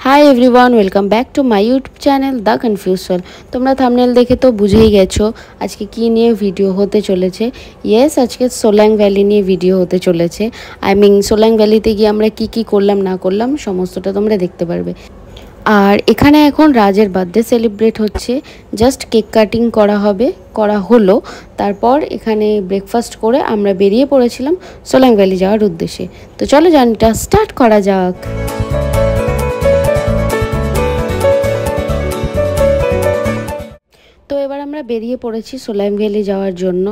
High everyone, welcome back to my YouTube channel the confuse soul. তোমরা thumbnail দেখে তো বুঝেই গেছো আজকে কি নিয়ে ভিডিও হতে চলেছে। ইয়েস, আজকে সোলাং ভ্যালি নিয়ে ভিডিও হতে চলেছে। সোলাং ভ্যালিতে গিয়ে আমরা কি করলাম না করলাম সমস্তটা তোমরা দেখতে পারবে। আর এখানে এখন রাজের বার্থডে সেলিব্রেট হচ্ছে, জাস্ট কেক কাটিং করা হলো। তারপর এখানে ব্রেকফাস্ট করে আমরা বেরিয়ে পড়েছিলাম সোলাং ভ্যালি যাওয়ার উদ্দেশ্যে। তো চলো জার্নিটা স্টার্ট করা যাক। তো এবার আমরা বেরিয়ে পড়েছি সোলাং ভ্যালি যাওয়ার জন্য।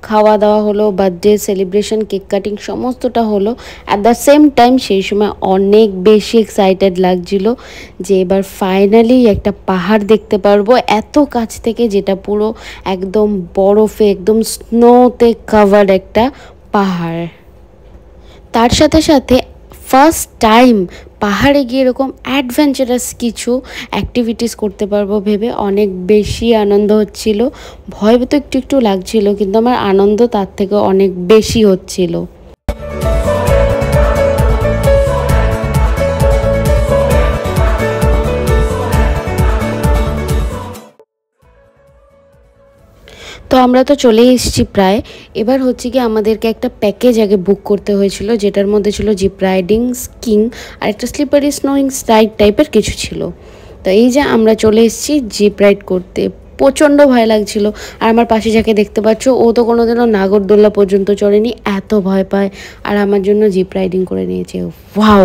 খাওয়া দাওয়া হলো, বার্থডে সেলিব্রেশন, কেক কাটিং সমস্তটা হলো। অ্যাট দ্য সেম টাইম সেই সময় অনেক বেশি এক্সাইটেড লাগছিল যে এবার ফাইনালি একটা পাহাড় দেখতে পারবো এত কাছ থেকে, যেটা পুরো একদম বরফে একদম স্নোতে কাভার্ড একটা পাহাড়। তার সাথে সাথে ফার্স্ট টাইম পাহাড়ে গিয়ে এরকম অ্যাডভেঞ্চারাস কিছু অ্যাক্টিভিটিস করতে পারবো ভেবে অনেক বেশি আনন্দ হচ্ছিল। ভয় তো একটু লাগছিল, কিন্তু আমার আনন্দ তার থেকে অনেক বেশি হচ্ছিল। তো আমরা তো চলে এসেছি প্রায়। এবার হচ্ছে কি আমাদেরকে একটা প্যাকেজ আগে বুক করতে হয়েছিল, যেটার মধ্যে ছিল জিপ রাইডিং, স্কিং আর একটা স্লিপারি স্নোয়িং রাইড টাইপের কিছু ছিল। তো এই যে আমরা চলে এসেছি জিপ রাইড করতে। প্রচণ্ড ভয় লাগছিল। আর আমার পাশে যাকে দেখতে পাচ্ছ ও তো কোনোদিনও নাগরদোল্লা পর্যন্ত চড়েনি, এত ভয় পায়। আর আমার জন্য জিপ রাইডিং করে নিয়েছে। ওয়াও!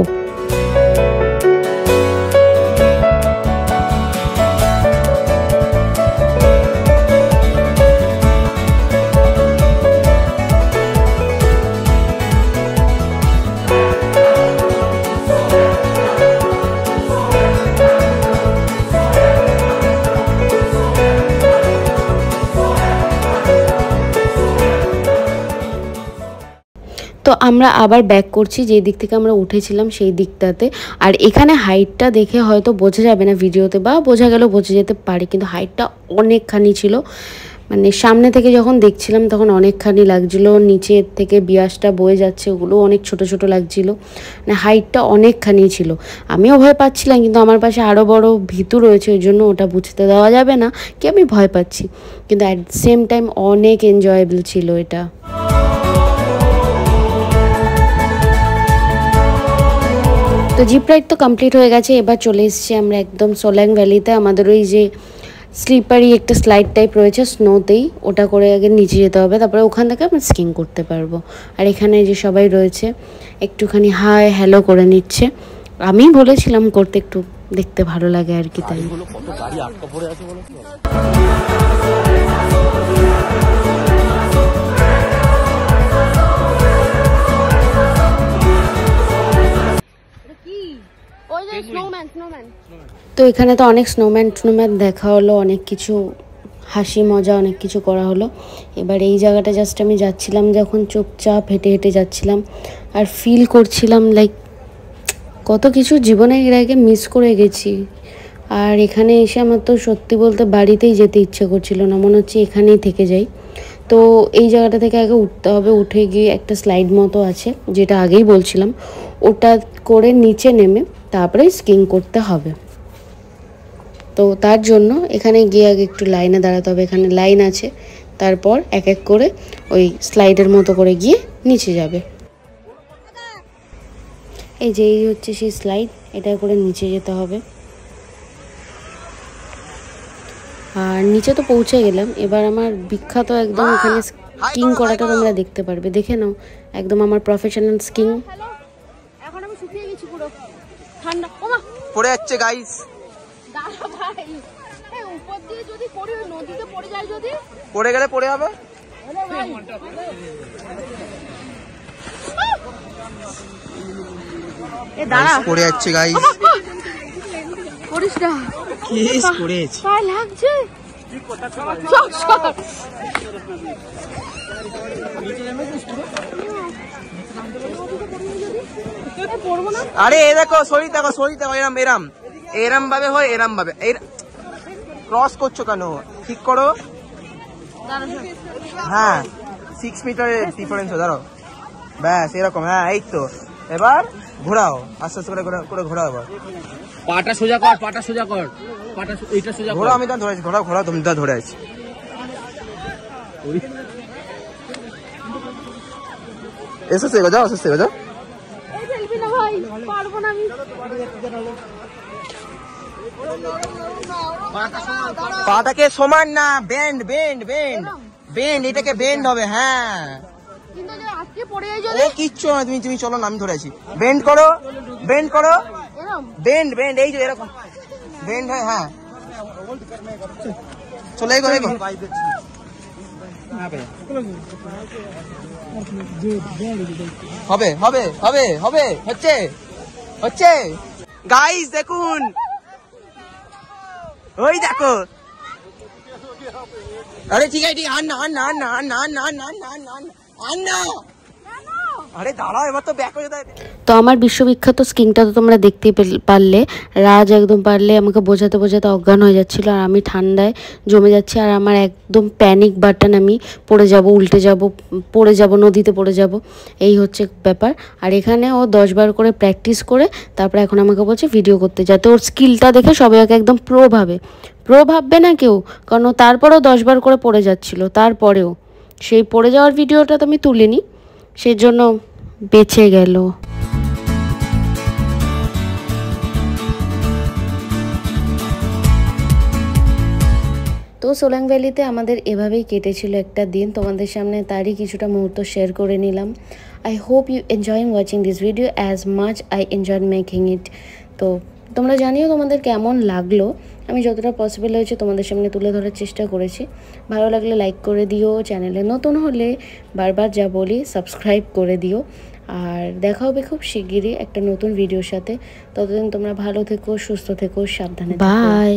তো আমরা আবার ব্যাক করছি যেই দিক থেকে আমরা উঠেছিলাম সেই দিকটাতে। আর এখানে হাইটটা দেখে হয়তো বোঝা যাবে না ভিডিওতে, বা বোঝা গেলেও বোঝা যেতে পারে, কিন্তু হাইটটা অনেকখানি ছিল। মানে সামনে থেকে যখন দেখছিলাম তখন অনেকখানি লাগছিলো, নিচের থেকে বিয়াসটা বয়ে যাচ্ছে ওগুলো অনেক ছোট ছোট লাগছিল। মানে হাইটটা অনেকখানি ছিল। আমিও ভয় পাচ্ছিলাম, কিন্তু আমার পাশে আরও বড় ভিতু রয়েছে, ওই জন্য ওটা বুঝতে দেওয়া যাবে না কি আমি ভয় পাচ্ছি, কিন্তু অ্যাট সেম টাইম অনেক এনজয়েবল ছিল এটা। তো জিপ রাইড তো কমপ্লিট হয়ে গেছে। এবার চলে এসেছি আমরা একদম সোলাং ভ্যালিতে। আমাদের ওই যে স্লিপারি একটা স্লাইড টাইপ রয়েছে স্নোতেই, ওটা করে আগে নিচে যেতে হবে, তারপরে ওখান থেকে আমরা স্কিং করতে পারবো। আর এখানে যে সবাই রয়েছে একটুখানি হাই হ্যালো করে নিচ্ছে। আমি বলেছিলাম করতে, একটু দেখতে ভালো লাগে আর কি, তাই। তো এখানে তো অনেক স্নোম্যান দেখা হলো, অনেক কিছু হাসি মজা অনেক কিছু করা হলো। এবার এই জায়গাটা জাস্ট আমি যাচ্ছিলাম যখন, চুপচাপ হেঁটে হেঁটে যাচ্ছিলাম আর ফিল করছিলাম লাইক কত কিছু জীবনে এর আগে মিস করে গেছি। আর এখানে এসে আমার তো সত্যি বলতে বাড়িতেই যেতে ইচ্ছে করছিল না, মনে হচ্ছে এখানেই থেকে যাই। তো এই জায়গাটা থেকে আগে উঠতে হবে, উঠে গিয়ে একটা স্লাইড মতো আছে যেটা আগেই বলছিলাম, ওটা করে নিচে নেমে তারপরে স্কিং করতে হবে। তো তার জন্য এখানে গিয়ে আগে একটু লাইনে দাঁড়াতে হবে, এখানে লাইন আছে। তারপর এক এক করে ওই স্লাইডের মতো করে গিয়ে নিচে যাবে। এই যে এই হচ্ছে সেই স্লাইড, এটা করে নিচে যেতে হবে। আর নিচে তো পৌঁছে গেলাম। এবার আমার বিখ্যাত একদম এখানে স্কিং করাটা তোমরা দেখতে পারবে, দেখে নাও একদম আমার প্রফেশনাল স্কিং। এখন আমি শুকিয়ে গেছি পুরো, ঠান্ডা পড়ে যাচ্ছে গাইস। দাঁড়া ভাই, এই উপর দিয়ে যদি পড়ে নদীতে পড়ে যায়, যদি পড়ে গেলে পড়ে যাবে। এ দাঁড়া, পড়ে যাচ্ছে গাইস। করিস না, কেস করেছে, তাই লাগছে। আরে এ দেখো সরি দেখো এরম এরম এরম ভাবে হয়, এরম ভাবে ক্রস করছো কেন? ঠিক করো। হ্যাঁ 6 মিটারের ডিফারেন্স, ধরো ব্যাস এরকম। হ্যাঁ এই তো এবার ঘোরাও, আস্তে আস্তে করে ঘোরাও। এবার পাটা সোজা কর, পাটা সোজা কর, পাটা এইটা সোজা কর। ঘোরা, আমি তো ধরেছি, ঘোরাও তুমি তো ধরে আছি। এসে যাও, আস্তে আস্তে যাও। এই ফেলবি না ভাই, পারবো না আমি। পাটাকে সমান না, বেন্ড বেন্ড বেন্ড বেন্ড, এটাকে বেন্ড হবে। হ্যাঁ, কিন্তু যে আজকে পড়ে যাই ও যদি কিচ্ছু না, তুমি চলো না, আমি ধরে আছি। বেন্ড করো, বেন্ড করো, এরকম বেন্ড বেন্ড, এই যে এরকম বেন্ড হয়। হ্যাঁ, চলে গো। হবে হবে হবে হবে, হচ্ছে হচ্ছে। গাইস দেখুন, ওই দেখো। আরে ঠিক আছে, আন না। আরে দাঁড়াও, এবার তো ব্যাক হয়ে যায়। তো আমার বিশ্ববিখ্যাত স্কিনটা তো তোমরা দেখতে পারলে। রাজ একদম পারলে আমাকে বোঝাতে বোঝাতে অজ্ঞান হয়ে যাচ্ছিলো, আর আমি ঠান্ডায় জমে যাচ্ছি, আর আমার একদম প্যানিক বাটন, আমি পড়ে যাব, উল্টে যাব, পড়ে যাব, নদীতে পড়ে যাব, এই হচ্ছে ব্যাপার। আর এখানে ও 10 বার করে প্র্যাকটিস করে তারপরে এখন আমাকে বলছে ভিডিও করতে, যাতে ওর স্কিলটা দেখে সবাই ওকে একদম প্রো ভাববে না কেউ, কারণ ও তারপরেও 10 বার করে পড়ে যাচ্ছিলো। তারপরেও সেই পড়ে যাওয়ার ভিডিওটা তো আমি তুলিনি, সেই জন্য বেঁচে গেল। তো সোলাং ভ্যালিতে আমাদের এভাবেই কেটেছিল একটা দিন, তোমাদের সামনে তারই কিছুটা মুহূর্ত শেয়ার করে নিলাম। I hope you enjoying watching this video as much I enjoyed making it. তো তোমরা জানিও তোমাদের কেমন লাগলো, আমি যতটা পসিবল হয়েছে তোমাদের সামনে তুলে ধরার চেষ্টা করেছি। ভালো লাগলে লাইক করে দিও, চ্যানেলে নতুন হলে বারবার যা বলি সাবস্ক্রাইব করে দিও। আর দেখা হবে খুব শিগগিরই একটা নতুন ভিডিওর সাথে। ততদিন তোমরা ভালো থেকো, সুস্থ থেকো, সাবধানে থেকো। বাই।